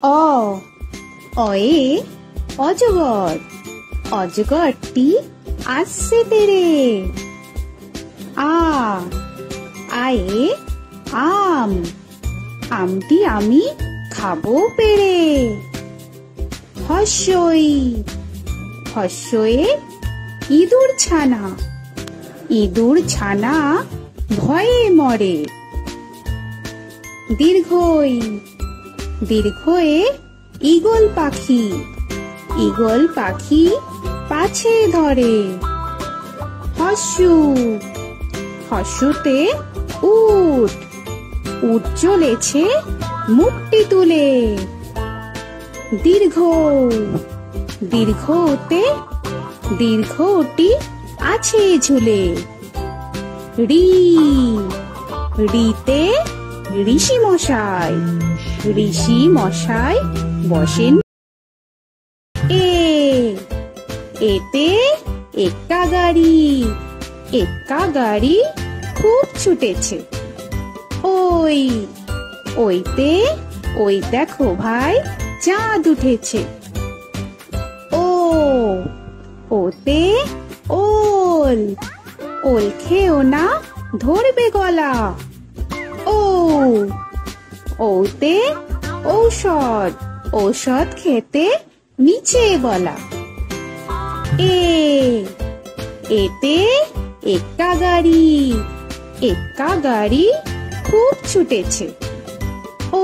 অ অয়ে অজগর, অজগরটি আসছে তেরে। আ আয়ে আম, আমটি আমি খাবো পেড়ে। হস্যই হস্যয়ে ইঁদুর ছানা, ইঁদুর ছানা ভয়ে মরে। দীর্ঘই দীর্ঘয়ে ঈগল পাখি, ঈগল পাখি পাছে ধরে। হস্যু হস্যুতে উট, উট চলেছে মুখটি তুলে। দীর্ঘ দীর্ঘতে দীর্ঘটি আছে ঝুলে। ঋ ঋতে ঋষি মশাই, ঋষি মশাই বসেন। এ এতে এক্কা গাড়ি, এক্কা গাড়ি খুব ছুটেছে। ওই ওইতে ওই দেখো ভাই চাঁদ উঠেছে। ও ওতে ওল, ওল খেও না ধরবে গলা। ও ওতে ঔষধ, ঔষধ খেতে নিচে গলা। এ এতে এক্কা গাড়ি, এক্কা গাড়ি খুব ছুটেছে। ও